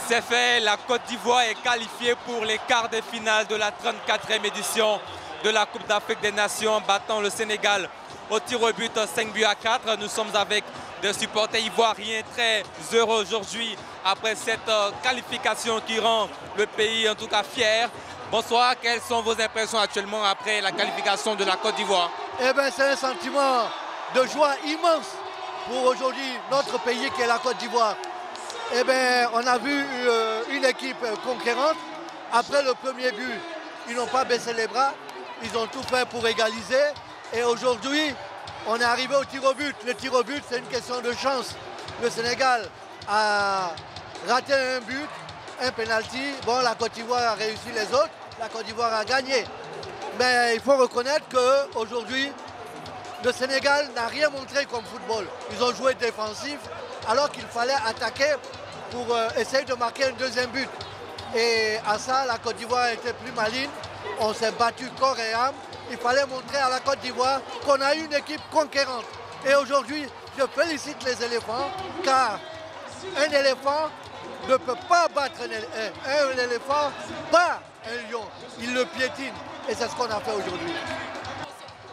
C'est fait, la Côte d'Ivoire est qualifiée pour les quarts de finale de la 34e édition de la Coupe d'Afrique des Nations en battant le Sénégal au tir au but 5-4. Nous sommes avec des supporters ivoiriens très heureux aujourd'hui après cette qualification qui rend le pays en tout cas fier. Bonsoir, quelles sont vos impressions actuellement après la qualification de la Côte d'Ivoire? Eh bien, c'est un sentiment de joie immense pour aujourd'hui notre pays qui est la Côte d'Ivoire. Eh bien, on a vu une équipe conquérante. Après le premier but, ils n'ont pas baissé les bras. Ils ont tout fait pour égaliser. Et aujourd'hui, on est arrivé au tir au but. Le tir au but, c'est une question de chance. Le Sénégal a raté un but, un penalty. Bon, la Côte d'Ivoire a réussi les autres. La Côte d'Ivoire a gagné. Mais il faut reconnaître qu'aujourd'hui, le Sénégal n'a rien montré comme football. Ils ont joué défensif alors qu'il fallait attaquer pour essayer de marquer un deuxième but. Et à ça, la Côte d'Ivoire a été plus maligne. On s'est battu corps et âme. Il fallait montrer à la Côte d'Ivoire qu'on a une équipe conquérante. Et aujourd'hui, je félicite les éléphants car un éléphant ne peut pas battre un éléphant bat un lion. Il le piétine. Et c'est ce qu'on a fait aujourd'hui.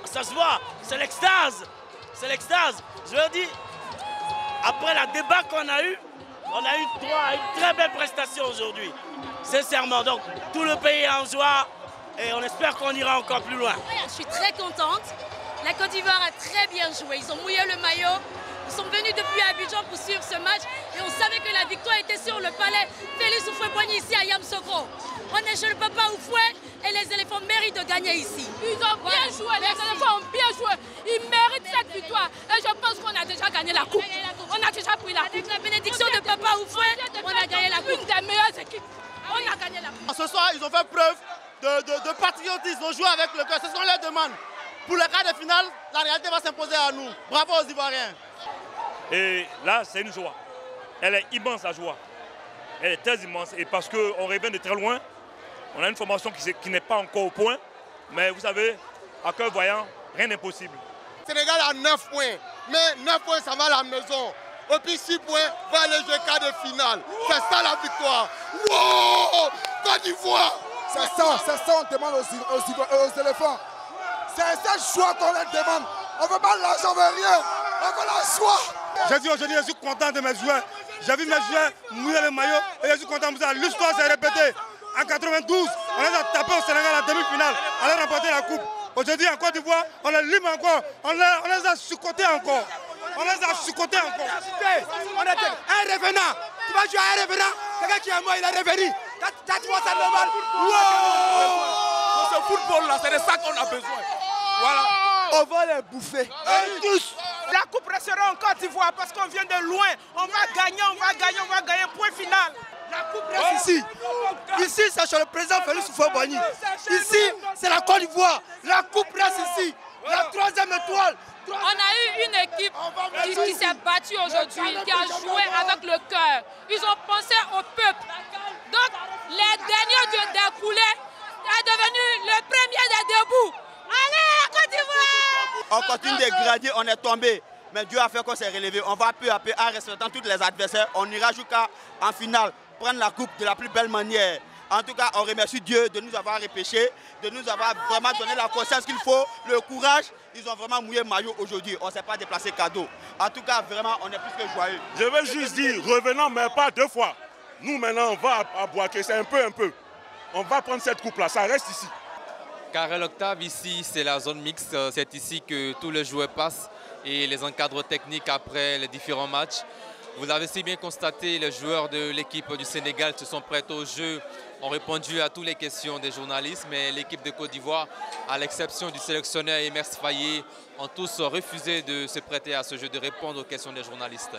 Ça se voit, c'est l'extase. C'est l'extase. Je veux dire, après la débat qu'on a eu, on a eu une très belle prestation aujourd'hui. Sincèrement, donc tout le pays est en joie et on espère qu'on ira encore plus loin. Je suis très contente. La Côte d'Ivoire a très bien joué. Ils ont mouillé le maillot. Ils sont venus depuis Abidjan pour suivre ce match et on savait que la victoire était sur le palais Félix Houphouët-Boigny ici à Yamoussoukro. On est chez le papa Houphouët et les éléphants méritent de gagner ici. Ils ont bien joué, les éléphants ont bien joué. Ils méritent cette victoire et je pense qu'on a déjà gagné la coupe. On a déjà pris la coupe. Avec la bénédiction de papa Houphouët, on a gagné la coupe. Une des meilleures équipes. On a gagné la coupe. Ce soir, ils ont fait preuve de patriotisme. Ils ont joué avec le cœur. C'est ce qu'on leur demande. Pour les quarts de finale, la réalité va s'imposer à nous. Bravo aux Ivoiriens. Et là, c'est une joie. Elle est immense, la joie. Elle est très immense. Et parce qu'on revient de très loin, on a une formation qui n'est pas encore au point. Mais vous savez, à cœur voyant, rien n'est possible. Le Sénégal a 9 points. Mais 9 points, ça va à la maison. Et puis 6 points, va aller jouer quart de finale. C'est ça la victoire. Wow! Côte d'Ivoire! C'est ça, on demande aux éléphants. C'est ce choix qu'on leur demande. On ne veut pas l'argent, on ne veut rien. On veut la joie. J'ai dit aujourd'hui, je suis content de mes joueurs. J'ai vu mes joueurs mouiller le maillot et je suis content de ça. L'histoire s'est répétée. En 92, on les a tapés au Sénégal en demi-finale. On a remporté la coupe. Aujourd'hui, en Côte d'Ivoire, on les lime encore. On les a sous-cotés encore. On les a sous-cotés encore. On est un revenant. Tu vas jouer à un revenant. Quelqu'un qui est mort, il est revenu. Tu vois ça normal. Dans ce football-là, c'est de ça qu'on a besoin. Voilà. On va les bouffer. Tous. La coupe restera en Côte d'Ivoire parce qu'on vient de loin. On va gagner, on va gagner, on va gagner. Point final. La coupe reste ici. Ici, c'est chez le président Félix Houphouët-Boigny. Ici, c'est la Côte d'Ivoire. La coupe reste ici. La troisième étoile. On a eu une équipe qui s'est battue aujourd'hui, qui a joué avec le cœur. Ils ont pensé au peuple. Donc, les derniers des coulées est devenu le premier des debout. Allez, la Côte d'Ivoire! On continue de gradir, on est tombé. Mais Dieu a fait qu'on s'est relevé. On va peu à peu, en respectant tous les adversaires, on ira jusqu'en finale, prendre la coupe de la plus belle manière. En tout cas, on remercie Dieu de nous avoir repêchés, de nous avoir vraiment donné la conscience qu'il faut, le courage. Ils ont vraiment mouillé le maillot aujourd'hui. On ne s'est pas déplacé cadeau. En tout cas, vraiment, on est plus que joyeux. Je veux juste dire, revenons, mais pas 2 fois. Nous, maintenant, on va à Boaké, c'est un peu. On va prendre cette coupe-là, ça reste ici. Karel Octave, ici, c'est la zone mixte. C'est ici que tous les joueurs passent et les encadreurs techniques après les différents matchs. Vous l'avez si bien constaté, les joueurs de l'équipe du Sénégal se sont prêts au jeu, ont répondu à toutes les questions des journalistes, mais l'équipe de Côte d'Ivoire, à l'exception du sélectionneur Emerse Faé, ont tous refusé de se prêter à ce jeu, de répondre aux questions des journalistes.